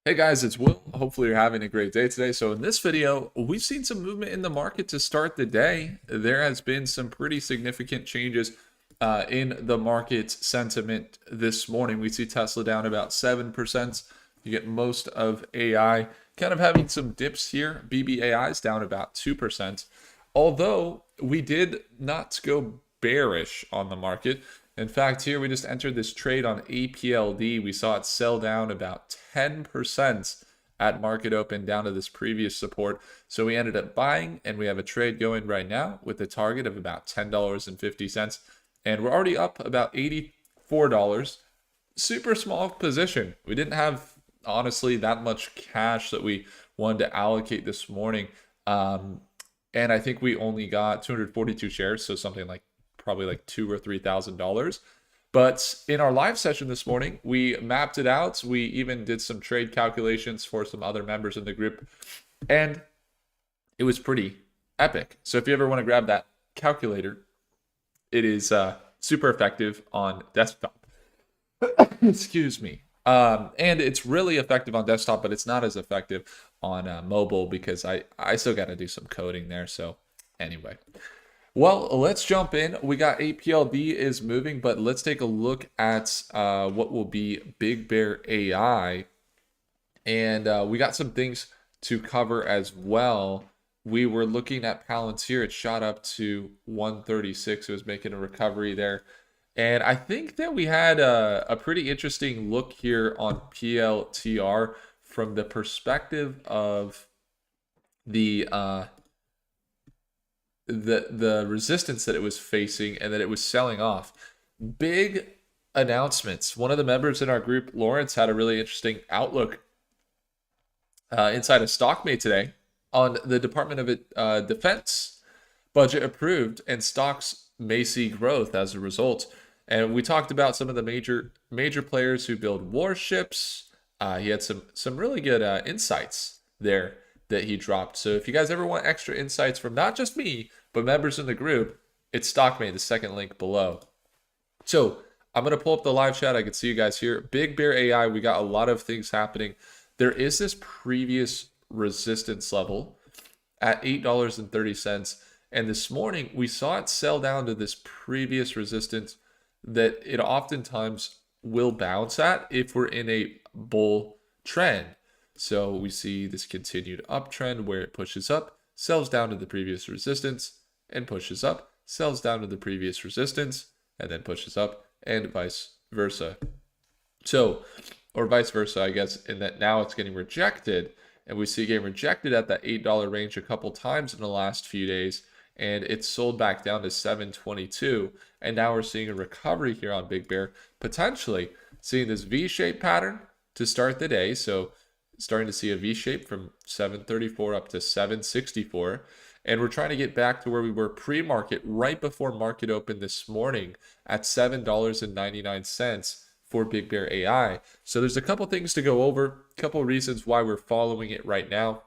Hey guys, it's Will. Hopefully you're having a great day today. So in this video, we've seen some movement in the market to start the day. There has been some pretty significant changes in the market sentiment this morning. We see Tesla down about 7%. You get most of AI kind of having some dips here. BBAI is down about 2%. Although we did not go bearish on the market. In fact, here we just entered this trade on APLD. We saw it sell down about 10% at market open down to this previous support. So we ended up buying, and we have a trade going right now with a target of about $10.50. And we're already up about $84. Super small position. We didn't have, honestly, that much cash that we wanted to allocate this morning. And I think we only got 242 shares, so something like probably like $2,000 or $3,000. But in our live session this morning, we mapped it out. We even did some trade calculations for some other members in the group, and it was pretty epic. So if you ever want to grab that calculator, it is super effective on desktop. Excuse me. And it's really effective on desktop, but it's not as effective on mobile because I still got to do some coding there. So anyway. Well, let's jump in. We got APLD is moving, but let's take a look at what will be Big Bear AI. And we got some things to cover as well. We were looking at Palantir. It shot up to 136. It was making a recovery there. And I think that we had a pretty interesting look here on PLTR from the perspective of the resistance that it was facing and that it was selling off. Big announcements. One of the members in our group, Lawrence, had a really interesting outlook inside of StockMate today on the Department of Defense budget approved, and stocks may see growth as a result. And we talked about some of the major players who build warships. He had some really good insights there that he dropped. So if you guys ever want extra insights from not just me, but members in the group, it's StockMate, the second link below. So I'm going to pull up the live chat. I can see you guys here. Big Bear AI, we got a lot of things happening. There is this previous resistance level at $8.30. And this morning, we saw it sell down to this previous resistance that it oftentimes will bounce at if we're in a bull trend. So we see this continued uptrend where it pushes up, sells down to the previous resistance, and pushes up, sells down to the previous resistance, and then pushes up, and vice versa. So, or vice versa, I guess, in that now it's getting rejected, and we see it getting rejected at that $8 range a couple times in the last few days, and it's sold back down to $7.22, and now we're seeing a recovery here on Big Bear, potentially seeing this V-shaped pattern to start the day. So starting to see a V-shape from 734 up to 764. And we're trying to get back to where we were pre-market right before market open this morning at $7.99 for Big Bear AI. So there's a couple things to go over, a couple reasons why we're following it right now.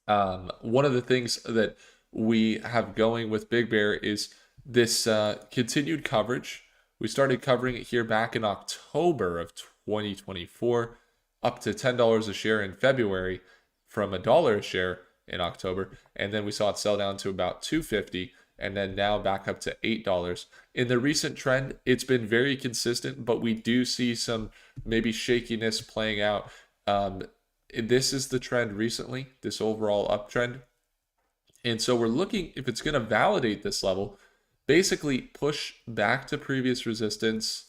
One of the things that we have going with Big Bear is this continued coverage. We started covering it here back in October of 2024. Up to $10 a share in February from $1 a share in October. And then we saw it sell down to about $2.50 and then now back up to $8. In the recent trend, it's been very consistent, but we do see some maybe shakiness playing out. This is the trend recently, this overall uptrend. And so we're looking, if it's going to validate this level, basically push back to previous resistance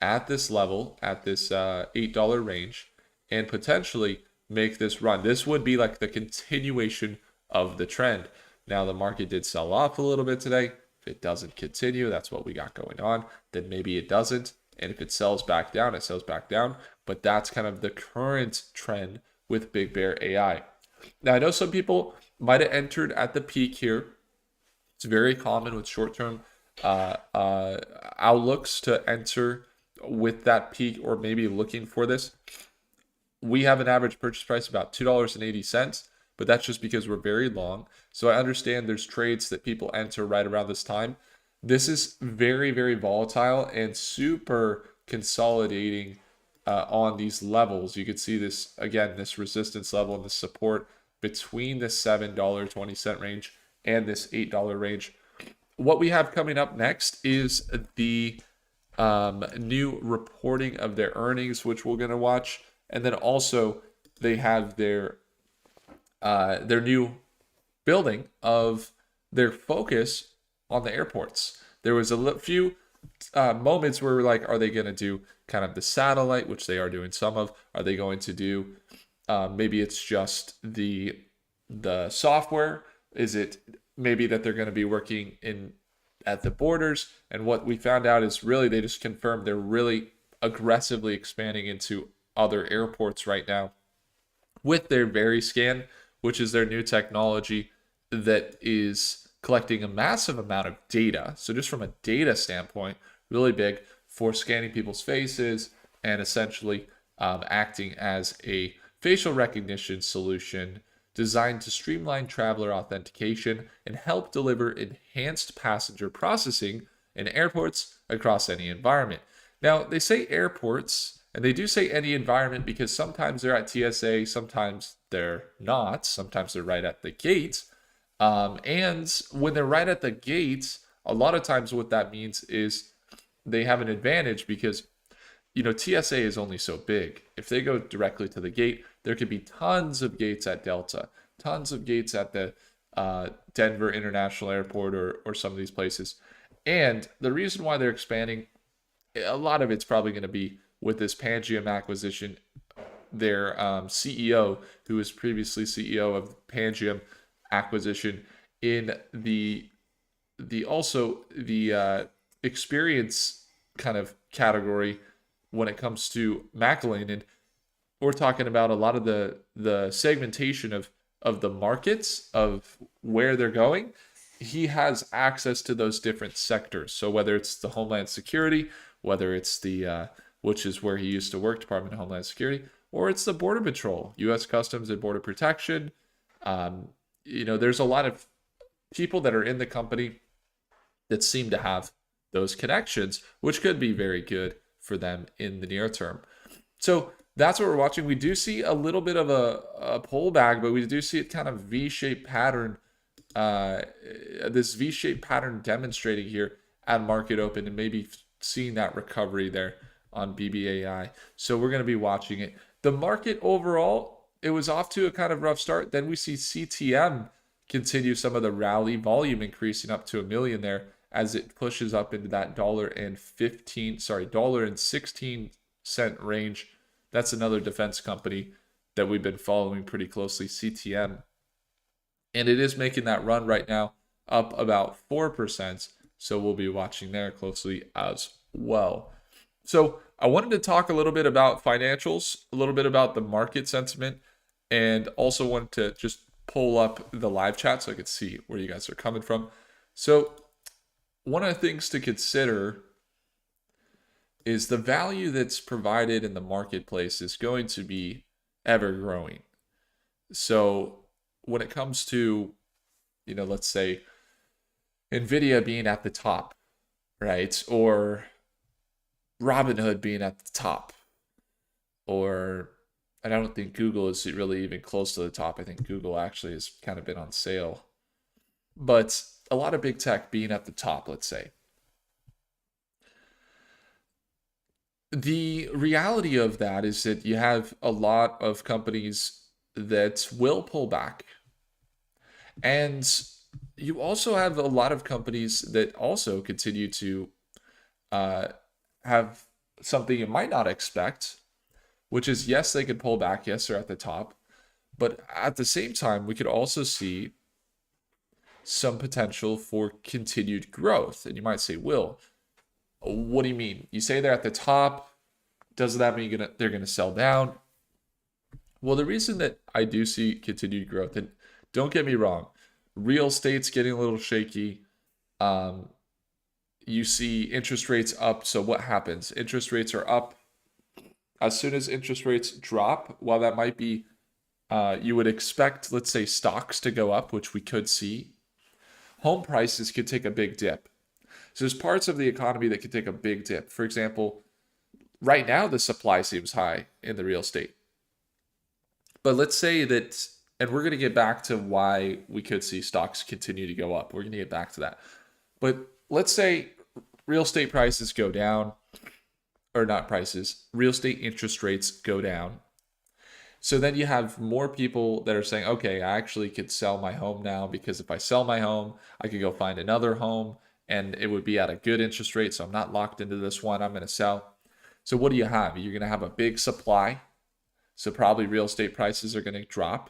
at this level, at this $8 range, and potentially make this run. This would be like the continuation of the trend. Now the market did sell off a little bit today. If it doesn't continue, that's what we got going on. Then maybe it doesn't. And if it sells back down, it sells back down. But that's kind of the current trend with Big Bear AI. Now I know some people might have entered at the peak here. It's very common with short-term outlooks to enter with that peak or maybe looking for this. We have an average purchase price about $2.80, but that's just because we're very long. So I understand there's trades that people enter right around this time. This is very, very volatile and super consolidating on these levels. You could see this again, this resistance level and the support between the $7.20 range and this $8 range. What we have coming up next is the new reporting of their earnings, which we're going to watch, and then also they have their new building of their focus on the airports. There was a few moments where we're like, are they going to do kind of the satellite, which they are doing some of? Are they going to do maybe it's just the software? Is it maybe that they're going to be working in at the borders? And what we found out is really they just confirmed they're really aggressively expanding into other airports right now with their VeriScan, which is their new technology that is collecting a massive amount of data. So just from a data standpoint, really big for scanning people's faces and essentially acting as a facial recognition solution designed to streamline traveler authentication and help deliver enhanced passenger processing in airports across any environment. Now, they say airports, and they do say any environment because sometimes they're at TSA, sometimes they're not, sometimes they're right at the gate. And when they're right at the gate, a lot of times what that means is they have an advantage because, TSA is only so big. If they go directly to the gate, there could be tons of gates at Delta, tons of gates at the Denver International Airport or some of these places. And the reason why they're expanding, a lot of it's probably going to be with this Pangiam acquisition. Their CEO, who was previously CEO of Pangiam acquisition, in the experience kind of category when it comes to Macklin, and we're talking about a lot of the segmentation of the markets of where they're going. He has access to those different sectors. So whether it's the Homeland Security, whether it's the which is where he used to work, Department of Homeland Security, or it's the Border Patrol, U.S. Customs and Border Protection. There's a lot of people that are in the company that seem to have those connections, which could be very good for them in the near term. So that's what we're watching. We do see a little bit of a pullback, but we do see it kind of V-shaped pattern, this V-shaped pattern demonstrating here at market open, and maybe seeing that recovery there on BBAI. So we're going to be watching it. The market overall, it was off to a kind of rough start. Then we see CTM continue some of the rally, volume increasing up to 1 million there as it pushes up into that $1.16 range. That's another defense company that we've been following pretty closely, CTM. And it is making that run right now up about 4%. So we'll be watching there closely as well. So I wanted to talk a little bit about financials, a little bit about the market sentiment, and also wanted to just pull up the live chat so I could see where you guys are coming from. So one of the things to consider is the value that's provided in the marketplace is going to be ever growing. So when it comes to, let's say NVIDIA being at the top, right? Or Robinhood being at the top, or I don't think Google is really even close to the top. I think Google actually has kind of been on sale. But a lot of big tech being at the top, let's say. The reality of that is that you have a lot of companies that will pull back. And you also have a lot of companies that also continue to have something you might not expect, which is, yes, they could pull back. Yes, they're at the top. But at the same time, we could also see some potential for continued growth. And you might say, Will, what do you mean? You say they're at the top. Does that mean they're going to sell down? Well, the reason that I do see continued growth, and don't get me wrong, real estate's getting a little shaky. You see interest rates up. So what happens? Interest rates are up. As soon as interest rates drop, while that might be, you would expect, let's say, stocks to go up, which we could see, home prices could take a big dip. So there's parts of the economy that could take a big dip. For example, Right now, the supply seems high in the real estate. But let's say that, and we're going to get back to why we could see stocks continue to go up. We're going to get back to that. But let's say real estate prices go down, or not prices, real estate interest rates go down. So then you have more people that are saying, okay, I actually could sell my home now, because if I sell my home, I could go find another home and it would be at a good interest rate. So I'm not locked into this one I'm going to sell. So what do you have? You're going to have a big supply. So probably real estate prices are going to drop,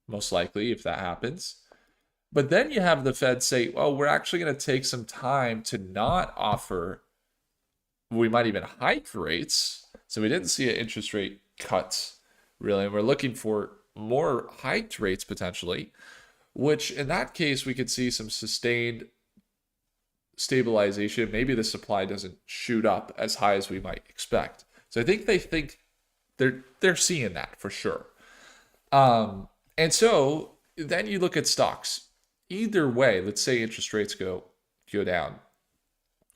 most likely, if that happens. But then you have the Fed say, well, we're actually going to take some time to not offer, we might even hike rates. So we didn't see an interest rate cut, really. And we're looking for more hiked rates potentially, which in that case, we could see some sustained stabilization. Maybe the supply doesn't shoot up as high as we might expect. So I think they think they're seeing that for sure. And so then you look at stocks. Either way, let's say interest rates go down.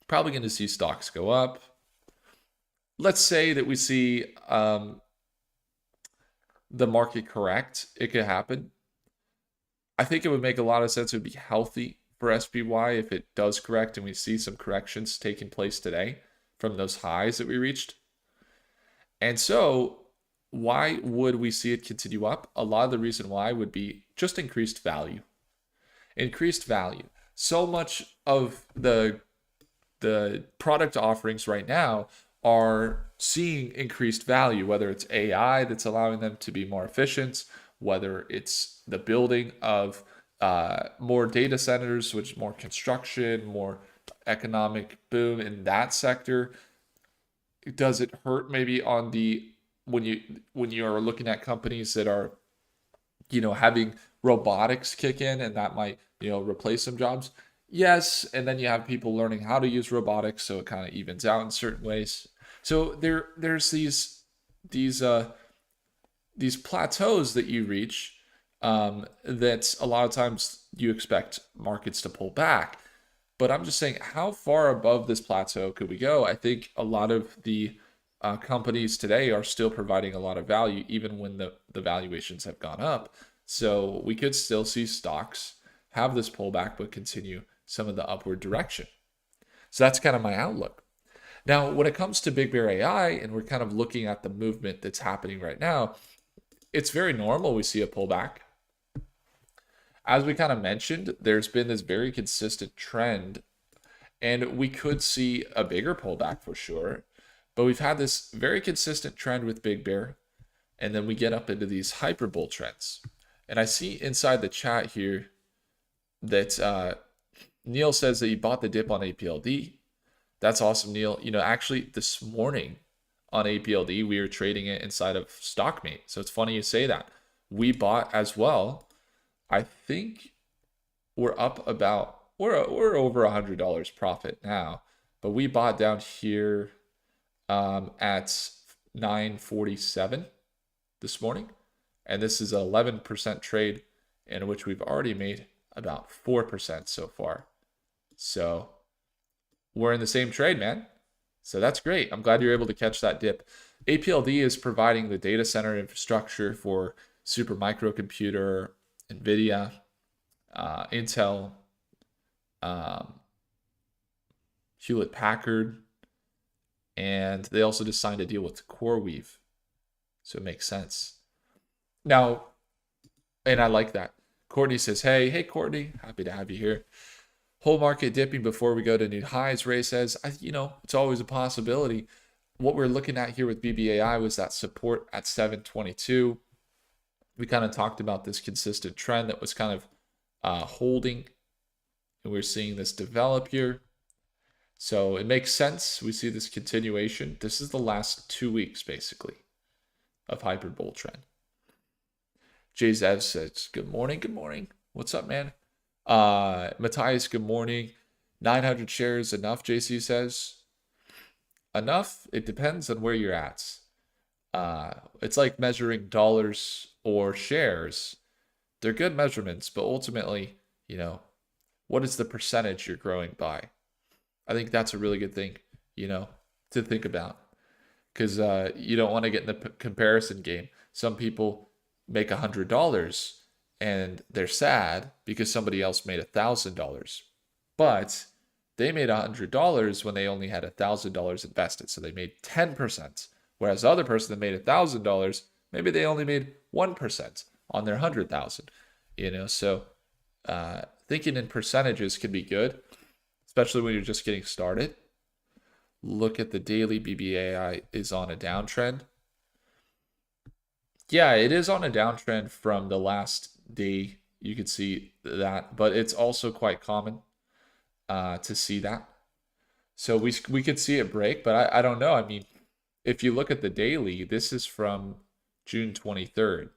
Probably going to see stocks go up. Let's say that we see the market correct. It could happen. I think it would make a lot of sense. It would be healthy for SPY if it does correct and we see some corrections taking place today from those highs that we reached. And so why would we see it continue up? A lot of the reason why would be just increased value. Increased value. So much of the product offerings right now are seeing increased value, whether it's AI that's allowing them to be more efficient, whether it's the building of more data centers, which is more construction, more economic boom in that sector. Does it hurt maybe on the when you are looking at companies that are having robotics kick in and that might replace some jobs? Yes, and then you have people learning how to use robotics, so it kind of evens out in certain ways. So there's these plateaus that you reach that a lot of times you expect markets to pull back. But I'm just saying, how far above this plateau could we go? I think a lot of the companies today are still providing a lot of value, even when the valuations have gone up. So we could still see stocks have this pullback, but continue some of the upward direction. So that's kind of my outlook. Now, when it comes to Big Bear AI, and we're kind of looking at the movement that's happening right now, it's very normal we see a pullback. As we kind of mentioned, there's been this very consistent trend, and we could see a bigger pullback for sure. But we've had this very consistent trend with Big Bear, and then we get up into these hyperbull trends. And I see inside the chat here that Neil says that he bought the dip on APLD. That's awesome, Neil. Actually, this morning on APLD, we were trading it inside of StockMate. So it's funny you say that. We bought as well. I think we're up about, we're over $100 profit now. But we bought down here at 947 this morning. And this is an 11% trade in which we've already made about 4% so far. So we're in the same trade, man. So that's great. I'm glad you're able to catch that dip. APLD is providing the data center infrastructure for supermicrocomputer, NVIDIA, Intel, Hewlett Packard, and they also just signed a deal with CoreWeave. So it makes sense. Now, and I like that. Courtney says, hey, Courtney, happy to have you here. Whole market dipping before we go to new highs, Ray says. It's always a possibility. What we're looking at here with BBAI was that support at 722. We kind of talked about this consistent trend that was kind of holding, and we're seeing this develop here. So it makes sense. We see this continuation. This is the last 2 weeks, basically, of hyperbull trend. Jay Zev says, good morning. Good morning. What's up, man? Matthias, good morning. 900 shares enough, JC says. Enough? It depends on where you're at. It's like measuring dollars or shares. They're good measurements, but ultimately, what is the percentage you're growing by? I think that's a really good thing, to think about. because you don't want to get in the comparison game. Some people make $100 and they're sad because somebody else made $1,000, but they made $100 when they only had $1,000 invested, so they made 10%. Whereas the other person that made $1,000, maybe they only made 1% on their 100,000. So thinking in percentages can be good, especially when you're just getting started. Look at the daily. BBAI is on a downtrend. Yeah, it is on a downtrend from the last day. You could see that, but it's also quite common to see that. So we could see it break, but I don't know. I mean, if you look at the daily, this is from June 23rd.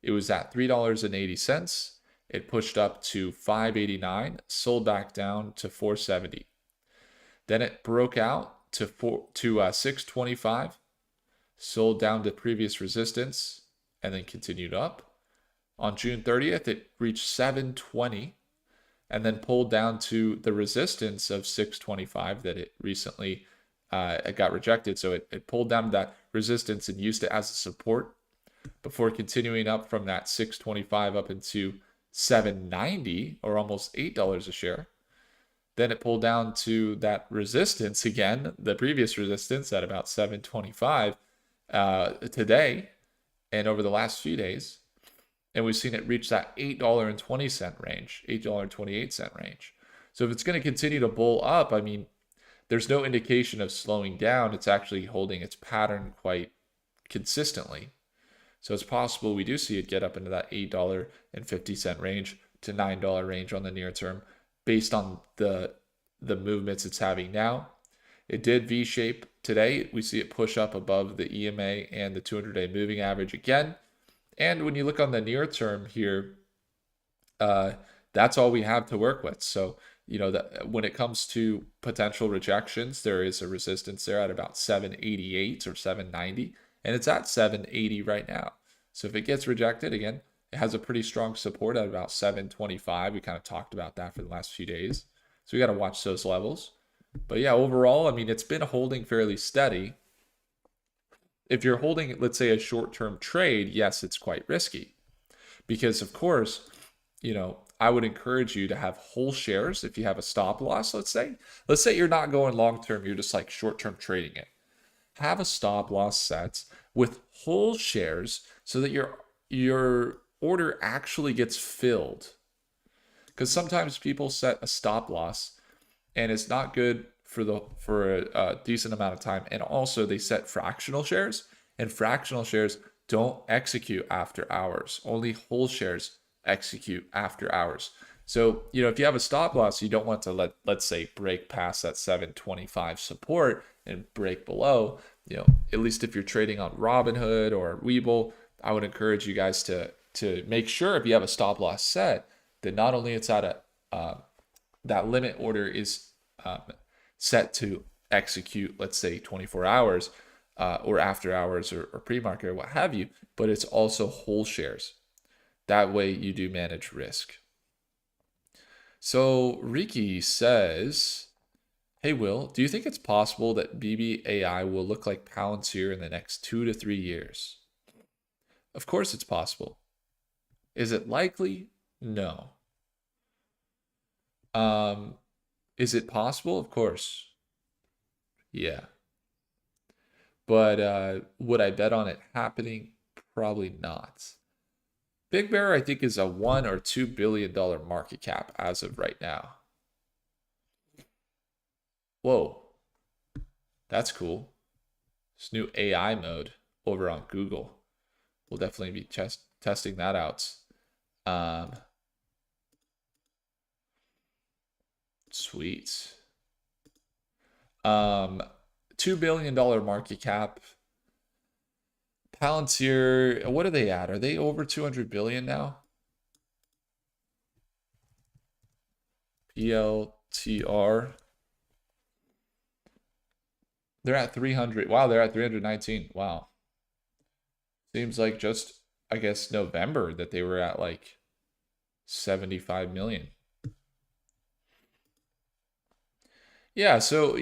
It was at $3.80. It pushed up to $5.89, sold back down to $4.70. Then it broke out to $6.25, sold down to previous resistance, and then continued up. On June 30th, it reached $7.20 and then pulled down to the resistance of $6.25 that it recently it got rejected. So it pulled down to that resistance and used it as a support before continuing up from that $6.25 up into $7.90, or almost $8 a share. Then it pulled down to that resistance again, the previous resistance at about $7.25 today and over the last few days. And we've seen it reach that $8.20 range, $8.28 range. So if it's going to continue to bull up, I mean, there's no indication of slowing down. It's actually holding its pattern quite consistently. So it's possible we do see it get up into that $8.50 range to $9 range on the near term based on the movements it's having now. It did V-shape today. We see it push up above the EMA and the 200-day moving average again. And when you look on the near term here, that's all we have to work with. So, that when it comes to potential rejections, there is a resistance there at about 788 or 790, and it's at 780 right now. So if it gets rejected again, it has a pretty strong support at about 725. We kind of talked about that for the last few days. So we got to watch those levels. But yeah, overall, I mean, it's been holding fairly steady. If you're holding, let's say, a short-term trade, yes, it's quite risky. Because, of course, I would encourage you to have whole shares if you have a stop loss, let's say. Let's say you're not going long-term, you're just like short-term trading it. Have a stop loss set with whole shares so that your order actually gets filled. Because sometimes people set a stop loss and it's not good for a decent amount of time. And also they set fractional shares, and fractional shares don't execute after hours. Only whole shares execute after hours. So, if you have a stop loss, you don't want to let's say, break past that 725 support and break below. At least if you're trading on Robinhood or Webull, I would encourage you guys to make sure, if you have a stop loss set, that not only it's at that limit order is set to execute, let's say 24 hours or after hours or pre-market or what have you, but it's also whole shares. That way you do manage risk. So Ricky says, hey Will, do you think it's possible that BBAI will look like Palantir in the next 2 to 3 years? Of course it's possible. Is it likely? No. Is it possible? Of course. Yeah. But would I bet on it happening? Probably not. Big Bear, I think, is a $1 or $2 billion market cap as of right now. Whoa. That's cool. This new AI mode over on Google. We'll definitely be testing that out. Sweet. $2 billion market cap. Palantir, what are they at? Are they over 200 billion now? PLTR. They're at 300. Wow, they're at 319. Wow. Seems like just, I guess, November that they were at like 75 million. Yeah, so,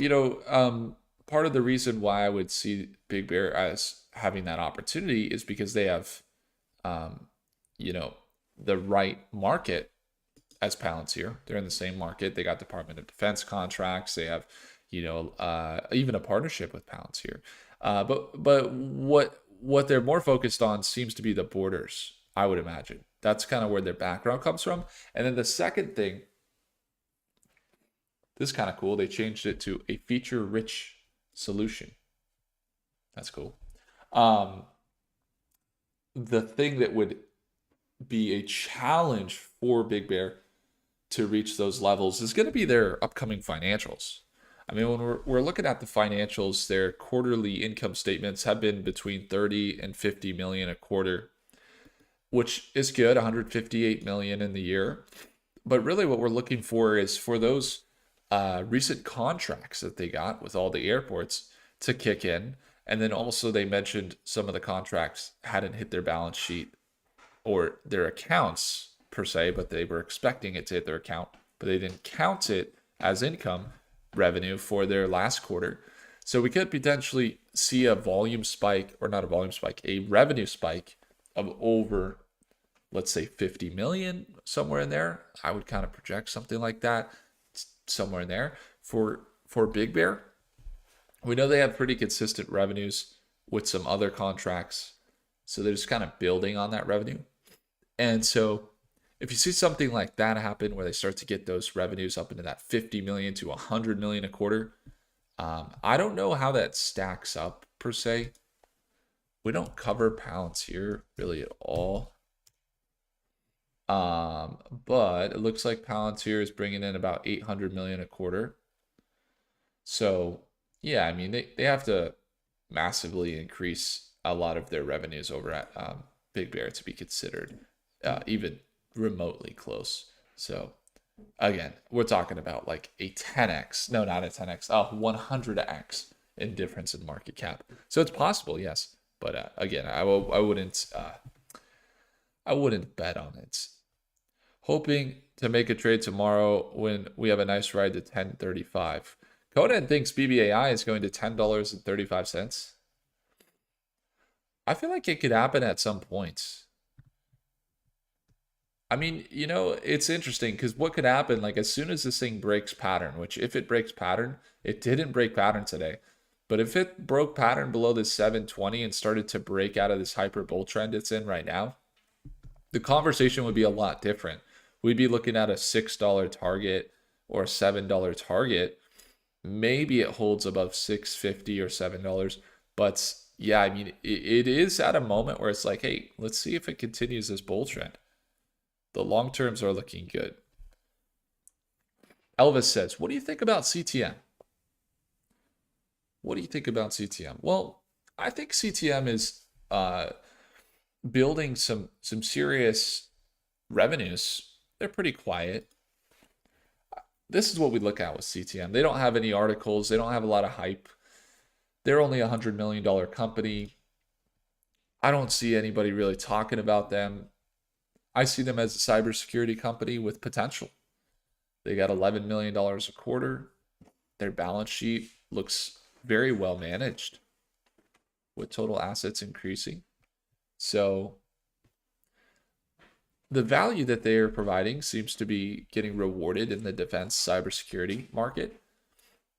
part of the reason why I would see Big Bear as having that opportunity is because they have, you know, the right market as Palantir. They're in the same market. They got Department of Defense contracts. They have, even a partnership with Palantir. But what they're more focused on seems to be the borders, I would imagine. That's kind of where their background comes from. And then the second thing, this is kind of cool. They changed it to a feature-rich solution. That's cool. The thing that would be a challenge for Big Bear to reach those levels is going to be their upcoming financials. I mean, when we're looking at the financials, their quarterly income statements have been between 30 and 50 million a quarter, which is good, 158 million in the year. But really what we're looking for is for those recent contracts that they got with all the airports to kick in. And then also they mentioned some of the contracts hadn't hit their balance sheet or their accounts per se, but they were expecting it to hit their account, but they didn't count it as income revenue for their last quarter. So we could potentially see a volume spike, or not a volume spike, a revenue spike of over, let's say 50 million, somewhere in there. I would kind of project something like that, somewhere in there for Big Bear. We know they have pretty consistent revenues with some other contracts. So they're just kind of building on that revenue. And so if you see something like that happen where they start to get those revenues up into that 50 million to 100 million a quarter, I don't know how that stacks up per se. We don't cover Palantir really at all. But it looks like Palantir is bringing in about 800 million a quarter. So yeah, I mean, they have to massively increase a lot of their revenues over at Big Bear to be considered even remotely close. So again, we're talking about like a 10x, no, not a 10x, 100x in difference in market cap. So it's possible, yes, but again, I wouldn't bet on it. Hoping to make a trade tomorrow when we have a nice ride to 1035. Conan thinks BBAI is going to $10.35. I feel like it could happen at some point. I mean, it's interesting because what could happen, like as soon as this thing breaks pattern, which if it breaks pattern, it didn't break pattern today. But if it broke pattern below this 720 and started to break out of this hyper bull trend it's in right now, the conversation would be a lot different. We'd be looking at a $6 target or a $7 target. Maybe it holds above $6.50 or $7. But yeah, I mean, it is at a moment where it's like, hey, let's see if it continues this bull trend. The long terms are looking good. Elvis says, what do you think about CTM? What do you think about CTM? Well, I think CTM is building some serious revenues. They're pretty quiet. This is what we look at with CTM. They don't have any articles. They don't have a lot of hype. They're only a $100 million company. I don't see anybody really talking about them. I see them as a cybersecurity company with potential. They got $11 million a quarter. Their balance sheet looks very well managed with total assets increasing. So the value that they are providing seems to be getting rewarded in the defense cybersecurity market.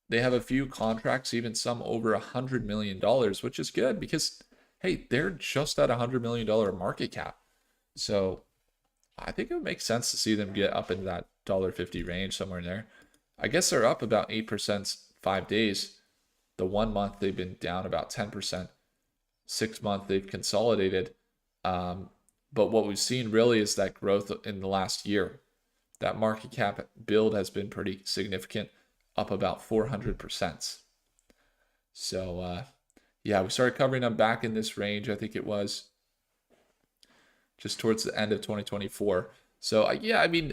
They have a few contracts, even some over $100 million, which is good because, hey, they're just at $100 million market cap. So I think it would make sense to see them get up into that $1.50 range, somewhere in there. I guess they're up about 8% 5 days. The 1 month, they've been down about 10%. 6 month, they've consolidated. But what we've seen really is that growth in the last year. That market cap build has been pretty significant, up about 400%. So, yeah, we started covering them back in this range, I think it was, just towards the end of 2024. So, yeah, I mean,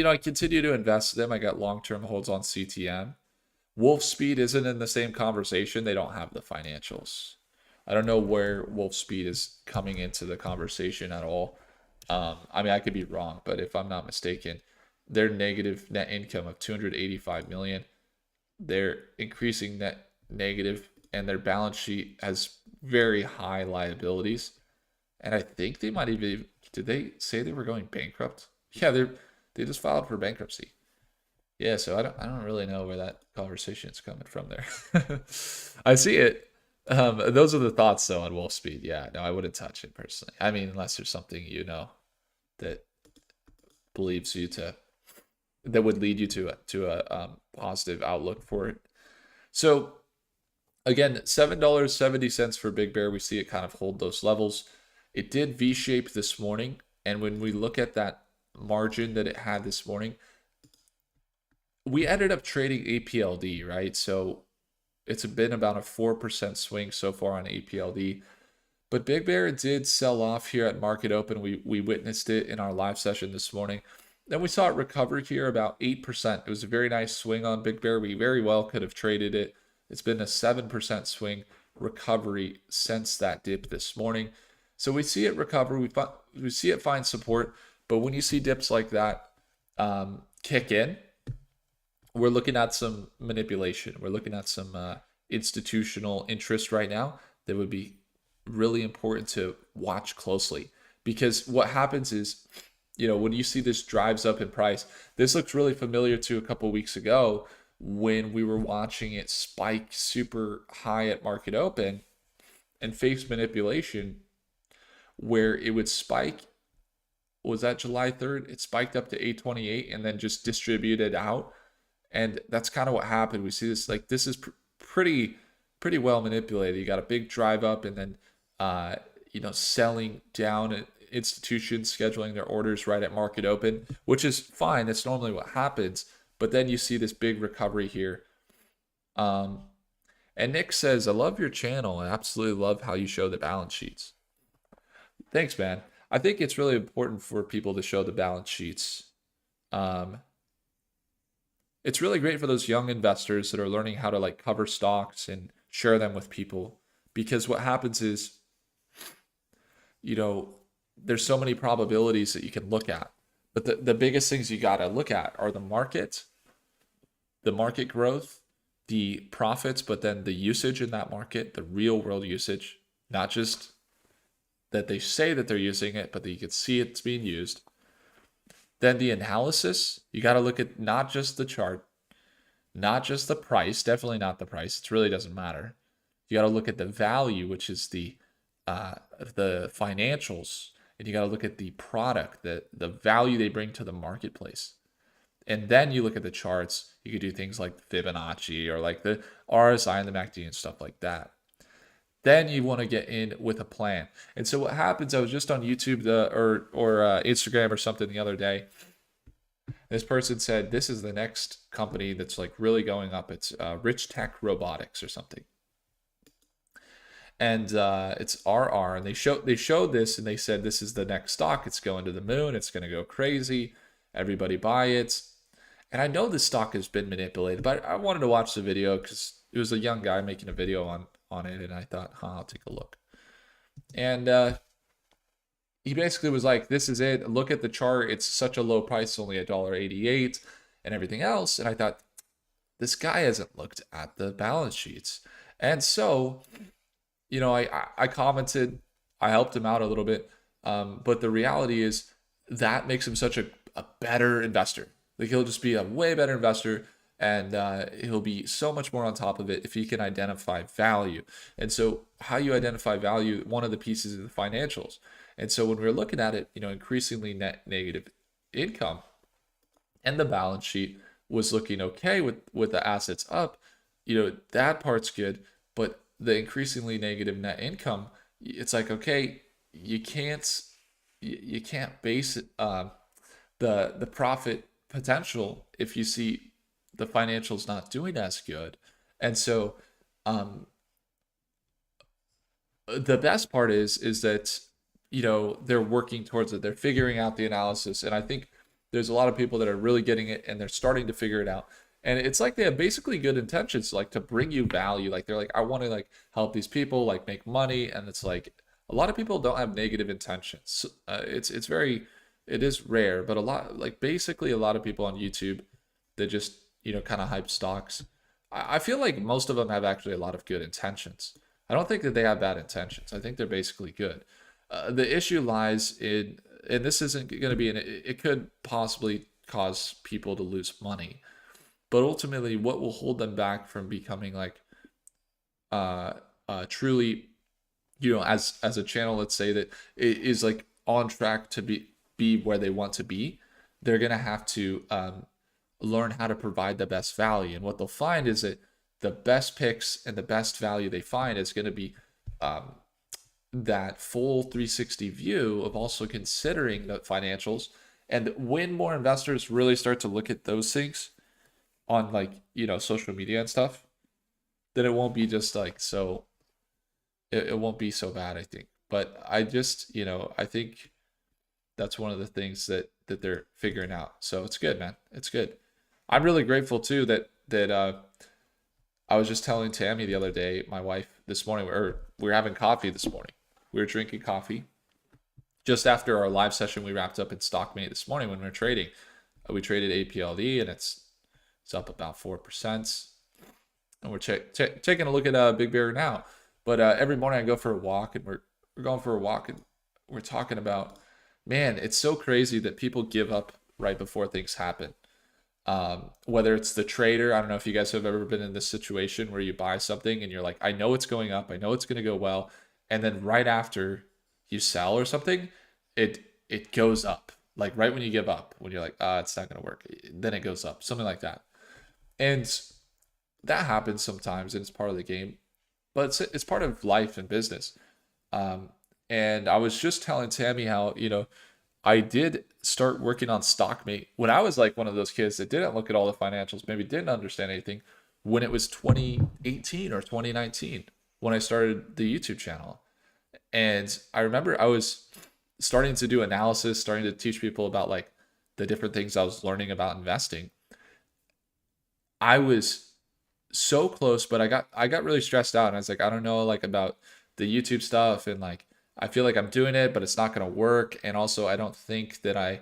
I continue to invest in them. I got long-term holds on CTM. Wolf Speed isn't in the same conversation. They don't have the financials. I don't know where Wolf Speed is coming into the conversation at all. I mean, I could be wrong, but if I'm not mistaken, their negative net income of 285 million, they're increasing net negative, and their balance sheet has very high liabilities. And I think they might even, did they say they were going bankrupt? Yeah, they just filed for bankruptcy. Yeah, so I don't really know where that conversation is coming from there. I see it. Those are the thoughts though on Wolf Speed. Yeah, no, I wouldn't touch it personally. I mean, unless there's something that believes you to that would lead you to a positive outlook for it. So again, $7.70 for Big Bear. We see it kind of hold those levels. It did V-shape this morning, and when we look at that margin that it had this morning, we ended up trading APLD, right? So it's been about a 4% swing so far on APLD. But Big Bear did sell off here at market open. We witnessed it in our live session this morning. Then we saw it recover here about 8%. It was a very nice swing on Big Bear. We very well could have traded it. It's been a 7% swing recovery since that dip this morning. So we see it recover. We see it find support. But when you see dips like that kick in, we're looking at some manipulation. We're looking at some institutional interest right now that would be really important to watch closely. Because what happens is, when you see this drives up in price, this looks really familiar to a couple weeks ago when we were watching it spike super high at market open and face manipulation, where it would spike. Was that July 3rd? It spiked up to 828 and then just distributed out. And that's kind of what happened. We see this, like, this is pretty well manipulated. You got a big drive up and then, selling down, institutions scheduling their orders right at market open, which is fine. That's normally what happens. But then you see this big recovery here. And Nick says, I love your channel. I absolutely love how you show the balance sheets. Thanks, man. I think it's really important for people to show the balance sheets. It's really great for those young investors that are learning how to cover stocks and share them with people, because what happens is, there's so many probabilities that you can look at, but the biggest things you got to look at are the market growth, the profits, but then the usage in that market, the real world usage, not just that they say that they're using it, but that you can see it's being used. Then the analysis, you got to look at not just the chart, not just the price, definitely not the price. It really doesn't matter. You got to look at the value, which is the financials, and you got to look at the product, the value they bring to the marketplace. And then you look at the charts. You could do things like Fibonacci or like the RSI and the MACD and stuff like that. Then you want to get in with a plan. And so what happens, I was just on YouTube or Instagram or something the other day. This person said, this is the next company that's really going up. It's Rich Tech Robotics or something. And it's RR. And they showed this and they said, this is the next stock. It's going to the moon. It's going to go crazy. Everybody buy it. And I know this stock has been manipulated, but I wanted to watch the video because it was a young guy making a video on it, and I thought, I'll take a look. And he basically was like, this is it. Look at the chart. It's such a low price, only $1.88 and everything else. And I thought, this guy hasn't looked at the balance sheets. And so, I commented, I helped him out a little bit. But the reality is that makes him such a better investor. He'll just be a way better investor. And he'll be so much more on top of it if he can identify value. And so how you identify value, one of the pieces is the financials. And so when we're looking at it, increasingly net negative income, and the balance sheet was looking okay with the assets up, that part's good. But the increasingly negative net income, it's like, okay, you can't base the profit potential if you see the financials not doing as good. And so the best part is that they're working towards it. They're figuring out the analysis, and I think there's a lot of people that are really getting it and they're starting to figure it out. And it's like they have basically good intentions, to bring you value. They're like, I want to help these people make money. And it's like a lot of people don't have negative intentions. It is rare, but basically a lot of people on YouTube, they just kind of hype stocks. I feel like most of them have actually a lot of good intentions. I don't think that they have bad intentions. I think they're basically good. The issue lies in, and this isn't going to be it could possibly cause people to lose money, but ultimately, what will hold them back from becoming like truly, as a channel, let's say that it is like on track to be where they want to be, they're gonna have to learn how to provide the best value. And what they'll find is that the best picks and the best value they find is going to be that full 360 view of also considering the financials. And when more investors really start to look at those things on like, social media and stuff, then it won't be just like so it won't be so bad, I think. But I just, I think that's one of the things that they're figuring out. So it's good, man. It's good. I'm really grateful too that I was just telling Tammy the other day, my wife, this morning, or we were having coffee this morning. We were drinking coffee just after our live session we wrapped up in Stockmate this morning when we were trading. We traded APLD and it's up about 4%. And we're taking a look at Big Bear now. But every morning I go for a walk, and we're going for a walk, and we're talking about, man, it's so crazy that people give up right before things happen. Whether it's the trader, I don't know if you guys have ever been in this situation where you buy something and you're like, I know it's going up, I know it's going to go well, and then right after you sell or something, it goes up. Like right when you give up, when you're like, it's not going to work, then it goes up, something like that. And that happens sometimes, and it's part of the game, but it's part of life and business. And I was just telling Tammy how, I did start working on Stockmate when I was like one of those kids that didn't look at all the financials, maybe didn't understand anything, when it was 2018 or 2019 when I started the YouTube channel. And I remember I was starting to do analysis, starting to teach people about like the different things I was learning about investing. I was so close, but I got really stressed out, and I was like, I don't know, like about the YouTube stuff, and like I feel like I'm doing it, but it's not going to work, and also I don't think that I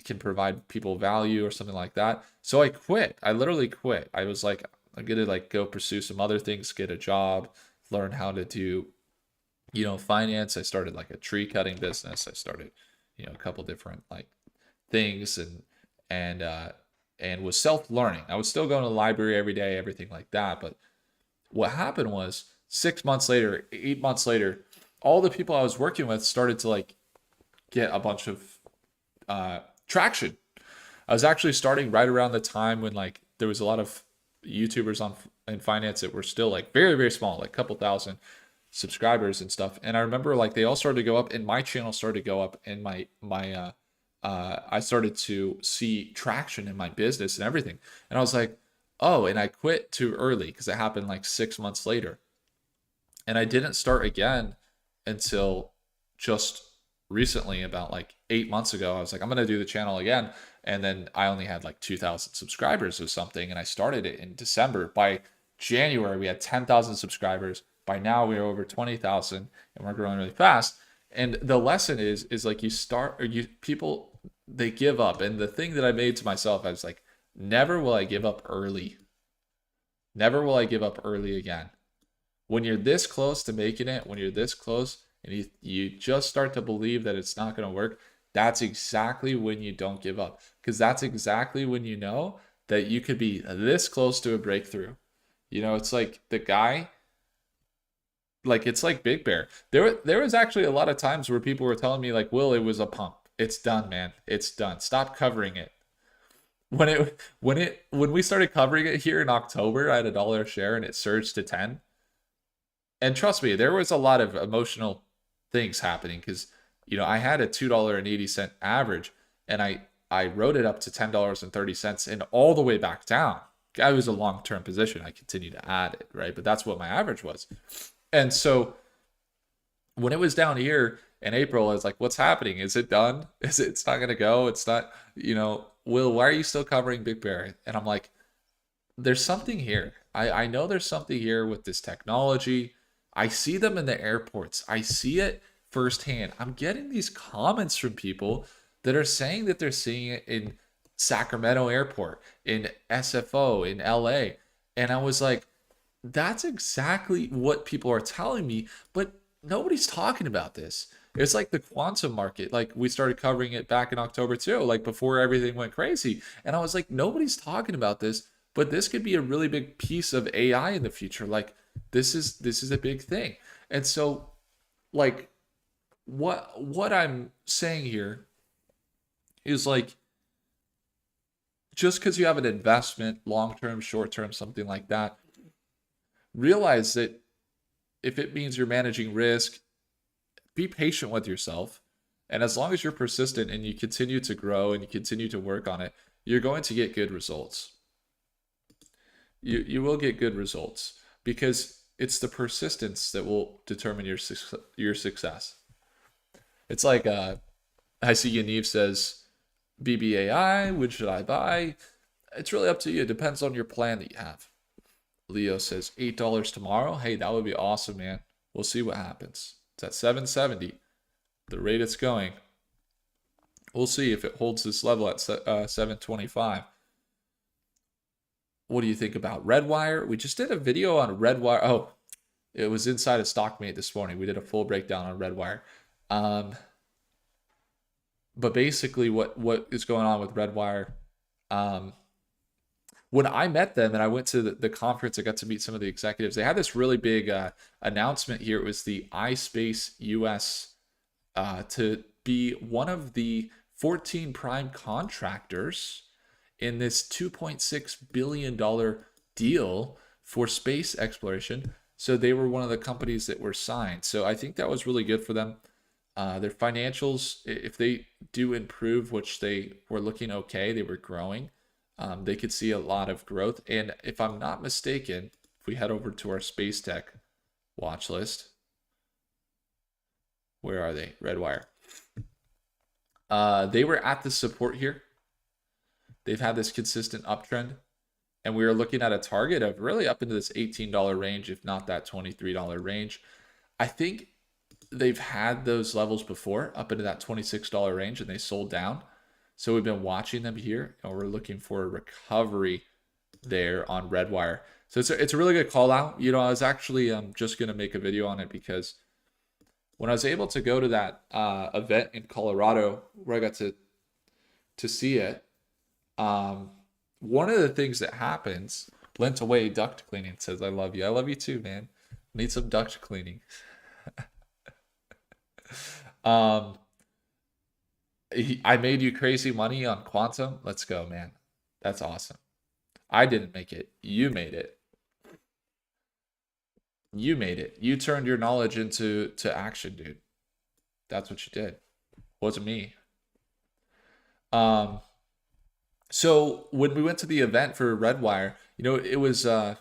can provide people value or something like that. So I quit. I literally quit. I was like, I'm gonna like go pursue some other things, get a job, learn how to do, finance. I started like a tree cutting business. I started, a couple different like things, and and was self-learning. I was still going to the library every day, everything like that. But what happened was 6 months later, 8 months later, all the people I was working with started to like get a bunch of traction. I was actually starting right around the time when like there was a lot of YouTubers on in finance that were still like very, very small, like a couple thousand subscribers and stuff. And I remember like they all started to go up, and my channel started to go up, and my I started to see traction in my business and everything. And I was like, oh, and I quit too early because it happened like 6 months later. And I didn't start again until just recently, about like 8 months ago. I was like, I'm going to do the channel again. And then I only had like 2,000 subscribers or something. And I started it in December. By January, we had 10,000 subscribers. By now, we're over 20,000, and we're growing really fast. And the lesson is like people, they give up. And the thing that I made to myself, I was like, never will I give up early. Never will I give up early again. When you're this close to making it, when you're this close and you just start to believe that it's not going to work, that's exactly when you don't give up. Because that's exactly when you know that you could be this close to a breakthrough. It's like the guy, like it's like Big Bear. There was actually a lot of times where people were telling me like, Will, it was a pump. It's done, man. It's done. Stop covering it. When we started covering it here in October, I had $1 a share and it surged to 10. And trust me, there was a lot of emotional things happening because, I had a $2.80 average, and I wrote it up to $10.30 and all the way back down. I was a long-term position. I continued to add it, right? But that's what my average was. And so when it was down here in April, I was like, what's happening? Is it done? It's not going to go? It's not, Will, why are you still covering Big Bear? And I'm like, there's something here. I know there's something here with this technology. I see them in the airports. I see it firsthand. I'm getting these comments from people that are saying that they're seeing it in Sacramento Airport, in SFO, in LA. And I was like, that's exactly what people are telling me, but nobody's talking about this. It's like the quantum market. Like we started covering it back in October too, like before everything went crazy. And I was like, nobody's talking about this, but this could be a really big piece of AI in the future. Like this is a big thing. And so like what I'm saying here is like just because you have an investment, long term, short term, something like that, realize that if it means you're managing risk, be patient with yourself. And as long as you're persistent and you continue to grow and you continue to work on it, you're going to get good results. You will get good results because it's the persistence that will determine your success. It's like I see Yaniv says BBAI, when should I buy? It's really up to you. It depends on your plan that you have. Leo says $8 tomorrow. Hey, that would be awesome, man. We'll see what happens. It's at 770. The rate it's going. We'll see if it holds this level at 725. What do you think about Redwire? We just did a video on Redwire. Oh, it was inside of Stockmate this morning. We did a full breakdown on Redwire. But basically, what is going on with Redwire? When I met them and I went to the conference, I got to meet some of the executives. They had this really big announcement here. It was the iSpace US to be one of the 14 prime contractors in this $2.6 billion deal for space exploration. So they were one of the companies that were signed. So I think that was really good for them. Their financials, if they do improve, which they were looking okay, they were growing. They could see a lot of growth. And if I'm not mistaken, if we head over to our space tech watch list, where are they? Redwire. They were at the support here. They've had this consistent uptrend. And we are looking at a target of really up into this $18 range, if not that $23 range. I think they've had those levels before, up into that $26 range, and they sold down. So we've been watching them here, and we're looking for a recovery there on Redwire. So it's a really good call out. You know, I was actually just going to make a video on it because when I was able to go to that event in Colorado where I got to see it, one of the things that happens, Lent away duct cleaning says, I love you. I love you too, man. Need some duct cleaning. I made you crazy money on quantum. Let's go, man. That's awesome. I didn't make it. You made it. You made it. You turned your knowledge into action, dude. That's what you did. Wasn't me. Um, so when we went to the event for Redwire, you know, it was a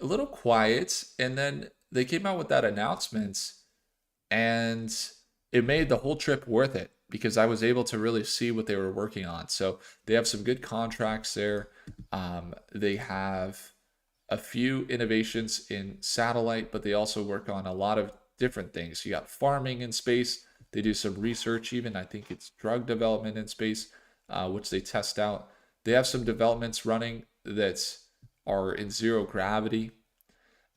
little quiet, and then they came out with that announcement, and it made the whole trip worth it because I was able to really see what they were working on. So they have some good contracts there. They have a few innovations in satellite, but they also work on a lot of different things. You got farming in space. They do some research, even I think it's drug development in space, which they test out. They have some developments running that are in zero gravity,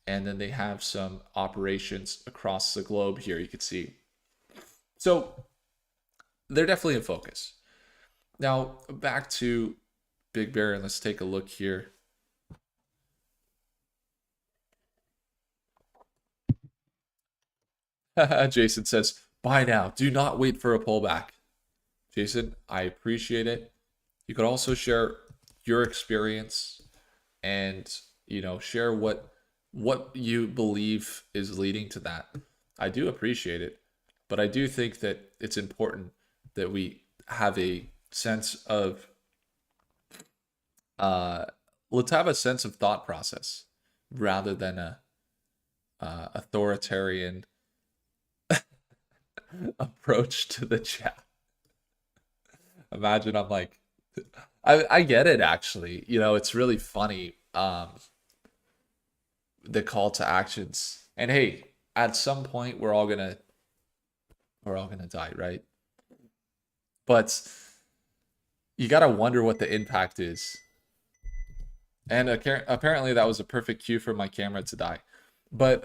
and then they have some operations across the globe here. You can see. So they're definitely in focus. Now back to Big Bear, and let's take a look here. Jason says, buy now. Do not wait for a pullback. Jason, I appreciate it. You could also share your experience and, you know, share what you believe is leading to that. I do appreciate it, but I do think that it's important that we have a sense of let's have a sense of thought process rather than a authoritarian approach to the chat. Imagine I'm like, I get it actually. You know, it's really funny. The call to actions. And hey, at some point we're all gonna die, right? But you gotta wonder what the impact is. And apparently that was a perfect cue for my camera to die. But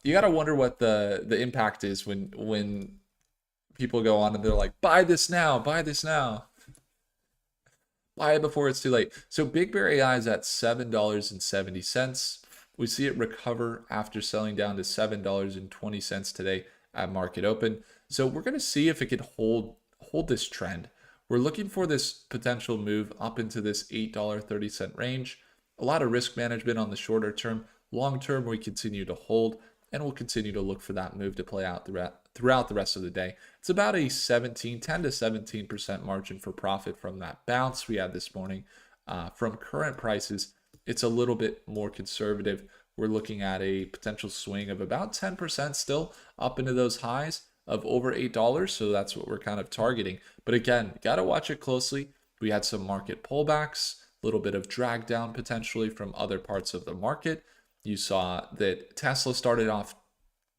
you got to wonder what the impact is when people go on and they're like, buy this now, buy this now, buy it before it's too late. So Big Bear AI is at $7.70. We see it recover after selling down to $7.20 today at market open. So we're going to see if it can hold this trend. We're looking for this potential move up into this $8.30 range. A lot of risk management on the shorter term. Long term, we continue to hold, and we'll continue to look for that move to play out throughout the rest of the day. It's about a 10 to 17% margin for profit from that bounce we had this morning. From current prices, it's a little bit more conservative. We're looking at a potential swing of about 10% still up into those highs of over $8. So that's what we're kind of targeting. But again, got to watch it closely. We had some market pullbacks, a little bit of drag down potentially from other parts of the market. You saw that Tesla started off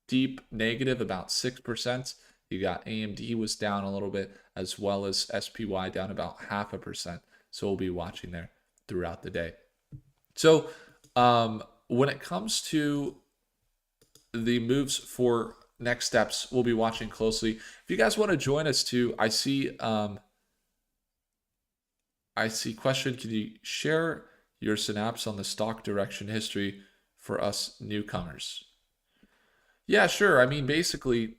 deep negative, about 6%. You got AMD was down a little bit, as well as SPY down about 0.5%. So we'll be watching there throughout the day. So when it comes to the moves for next steps, we'll be watching closely. If you guys want to join us too, I see question, can you share your synapse on the stock direction history for us newcomers? Yeah, sure. I mean, basically,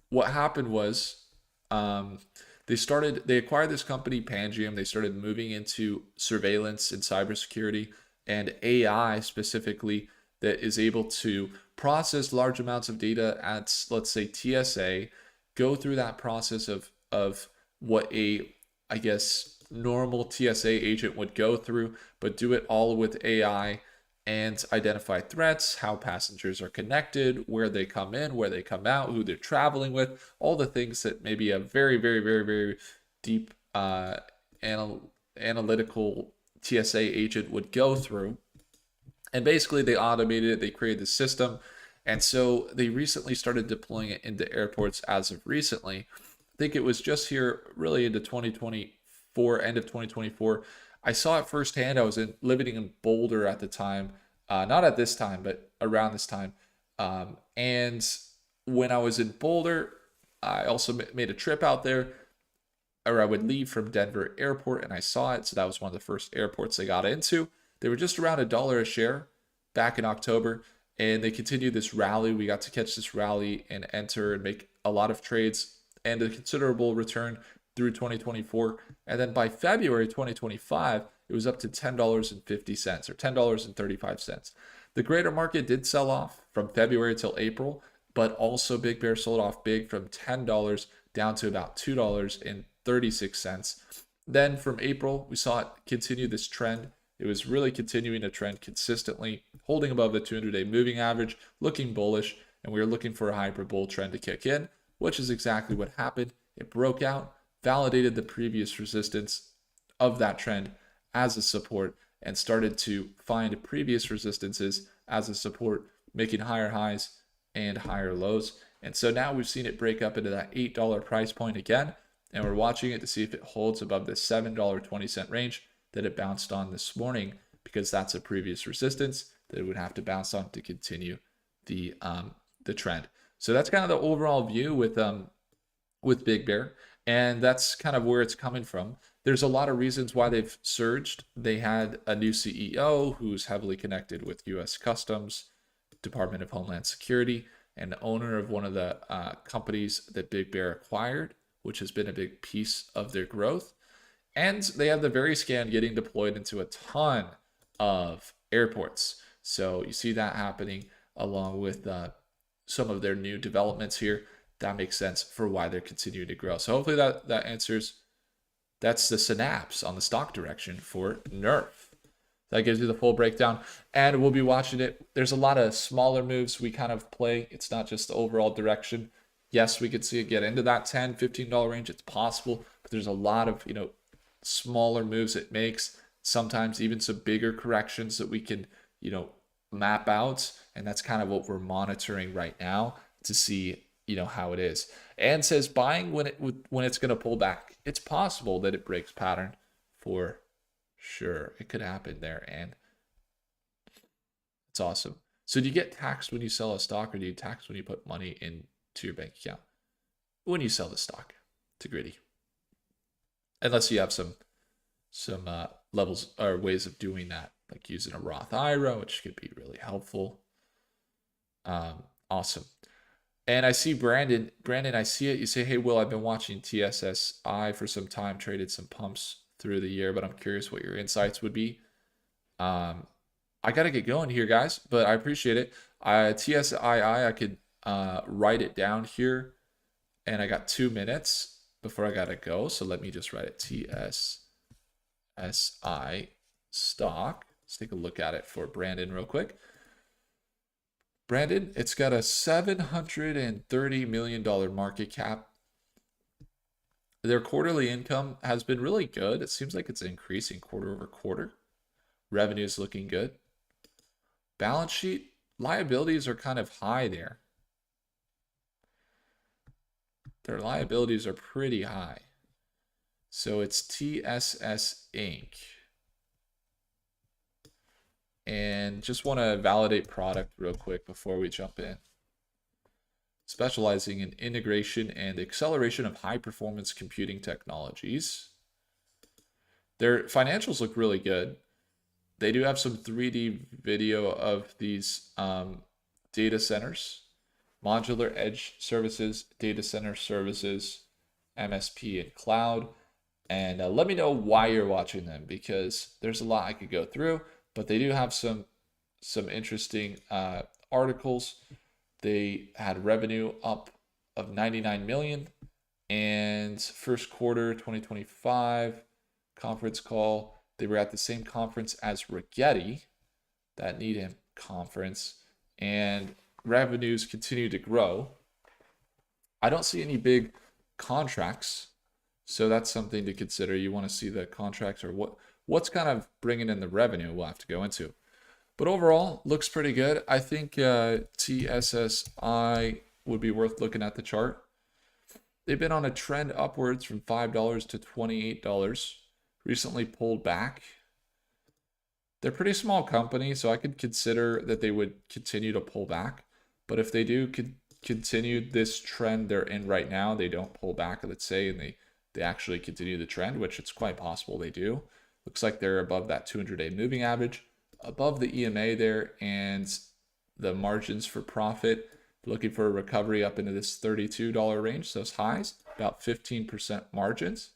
what happened was they acquired this company, Pangiam. They started moving into surveillance and cybersecurity and AI specifically that is able to process large amounts of data at, let's say, TSA, go through that process of what I guess, normal TSA agent would go through, but do it all with AI and identify threats, how passengers are connected, where they come in, where they come out, who they're traveling with, all the things that maybe a very, very, very, very deep analytical TSA agent would go through. And basically they automated it, they created the system. And so they recently started deploying it into airports as of recently. I think it was just here really into 2024, end of 2024. I saw it firsthand. I was living in Boulder at the time, not at this time, but around this time. And when I was in Boulder, I also made a trip out there, or I would leave from Denver Airport, and I saw it. So that was one of the first airports I got into. They were just around $1 a share back in October, and they continued this rally. We got to catch this rally and enter and make a lot of trades and a considerable return through 2024. And then by February 2025, it was up to $10.50 or $10.35. The greater market did sell off from February till April, but also Big Bear sold off big from $10 down to about $2.36. Then from April, we saw it continue this trend. It was really continuing a trend consistently, holding above the 200-day moving average, looking bullish, and we were looking for a hyper bull trend to kick in, which is exactly what happened. It broke out, validated the previous resistance of that trend as a support, and started to find previous resistances as a support, making higher highs and higher lows. And so now we've seen it break up into that $8 price point again, and we're watching it to see if it holds above the $7.20 range that it bounced on this morning, because that's a previous resistance that it would have to bounce on to continue the trend. So that's kind of the overall view with Big Bear, and that's kind of where it's coming from. There's a lot of reasons why they've surged. They had a new CEO who's heavily connected with U.S. Customs, Department of Homeland Security, and owner of one of the companies that Big Bear acquired, which has been a big piece of their growth. And they have the Very Scan getting deployed into a ton of airports. So you see that happening along with some of their new developments here. That makes sense for why they're continuing to grow. So hopefully that answers. That's the synapse on the stock direction for NERF. That gives you the full breakdown, and we'll be watching it. There's a lot of smaller moves we kind of play. It's not just the overall direction. Yes, we could see it get into that $10, $15 range. It's possible, but there's a lot of, smaller moves it makes. Sometimes even some bigger corrections that we can, map out. And that's kind of what we're monitoring right now to see, how it is. And says buying when it's going to pull back. It's possible that it breaks pattern for sure. It could happen there. And It's awesome. So do you get taxed when you sell a stock, or do you tax when you put money into your bank account? When you sell the stock to Gritty, unless you have some levels or ways of doing that, like using a Roth IRA, which could be really helpful. Awesome. And I see Brandon. Brandon, I see it. You say, "Hey, Will, I've been watching TSSI for some time, traded some pumps through the year, but I'm curious what your insights would be." I got to get going here, guys, but I appreciate it. TSII, I could write it down here, and I got 2 minutes before I got to go. So let me just write it. TSSI stock. Let's take a look at it for Brandon real quick. Brandon, it's got a $730 million market cap. Their quarterly income has been really good. It seems like it's increasing quarter over quarter. Revenue is looking good. Balance sheet, liabilities are kind of high there. Their liabilities are pretty high. So it's TSS Inc. And just want to validate product real quick before we jump in. Specializing in integration and acceleration of high performance computing technologies. Their financials look really good. They do have some 3D video of these data centers, modular edge services, data center services, MSP, and cloud. And let me know why you're watching them, because there's a lot I could go through, but they do have some interesting articles. They had revenue up of 99 million, and first quarter 2025 conference call. They were at the same conference as Rigetti, that Needham conference, and revenues continue to grow. I don't see any big contracts, so that's something to consider. You want to see the contracts, or what's kind of bringing in the revenue. We'll have to go into. But overall, looks pretty good. I think TSSI would be worth looking at the chart. They've been on a trend upwards from $5 to $28. Recently pulled back. They're a pretty small company, so I could consider that they would continue to pull back. But if they do continue this trend they're in right now, they don't pull back, let's say, and they actually continue the trend, which it's quite possible they do. Looks like they're above that 200-day moving average, above the EMA there, and the margins for profit, looking for a recovery up into this $32 range, those highs, about 15% margins,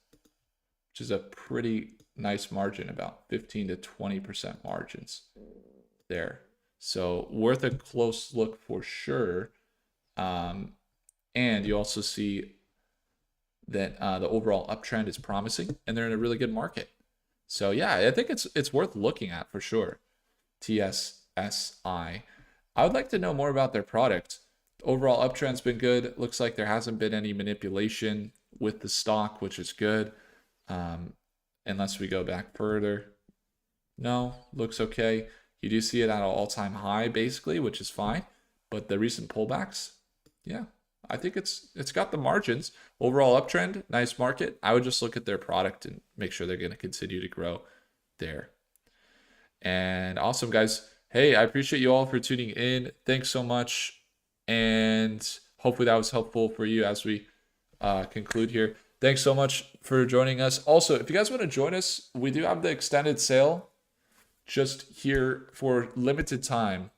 which is a pretty nice margin, about 15 to 20% margins there. So worth a close look for sure. And you also see that the overall uptrend is promising, and they're in a really good market. So yeah, I think it's worth looking at for sure. TSSI. I would like to know more about their product. Overall uptrend's been good. Looks like there hasn't been any manipulation with the stock, which is good. Unless we go back further. No, looks okay. You do see it at an all-time high, basically, which is fine. But the recent pullbacks, yeah, I think it's got the margins. Overall uptrend, nice market. I would just look at their product and make sure they're going to continue to grow there. And awesome, guys. Hey, I appreciate you all for tuning in. Thanks so much. And hopefully that was helpful for you as we conclude here. Thanks so much for joining us. Also, if you guys want to join us, we do have the extended sale just here for limited time.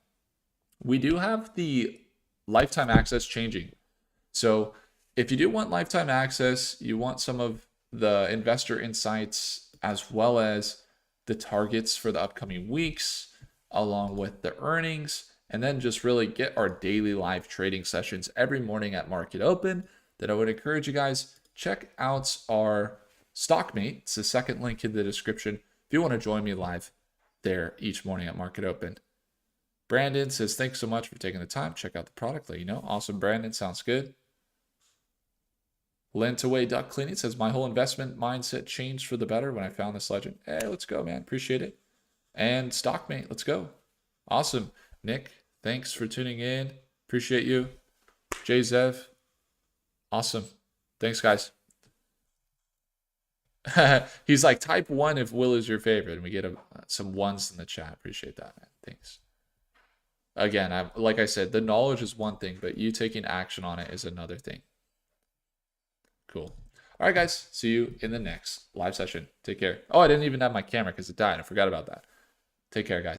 We do have the lifetime access changing. So if you do want lifetime access, you want some of the investor insights as well as the targets for the upcoming weeks, along with the earnings, and then just really get our daily live trading sessions every morning at market open, then I would encourage you guys, check out our Stockmate. It's the second link in the description if you want to join me live there each morning at market open. Brandon says, thanks so much for taking the time. Check out the product, let you know. Awesome, Brandon. Sounds good. Lent away duck cleaning says, my whole investment mindset changed for the better when I found this legend. Hey, let's go, man. Appreciate it. And Stockmate, let's go. Awesome. Nick, thanks for tuning in. Appreciate you. Jay Zev. Awesome. Thanks, guys. He's like, type 1 if Will is your favorite. And we get some ones in the chat. Appreciate that, man. Thanks. again, like I said, the knowledge is one thing, but you taking action on it is another thing. Cool. All right, guys. See you in the next live session. Take care. Oh, I didn't even have my camera because it died. I forgot about that. Take care, guys.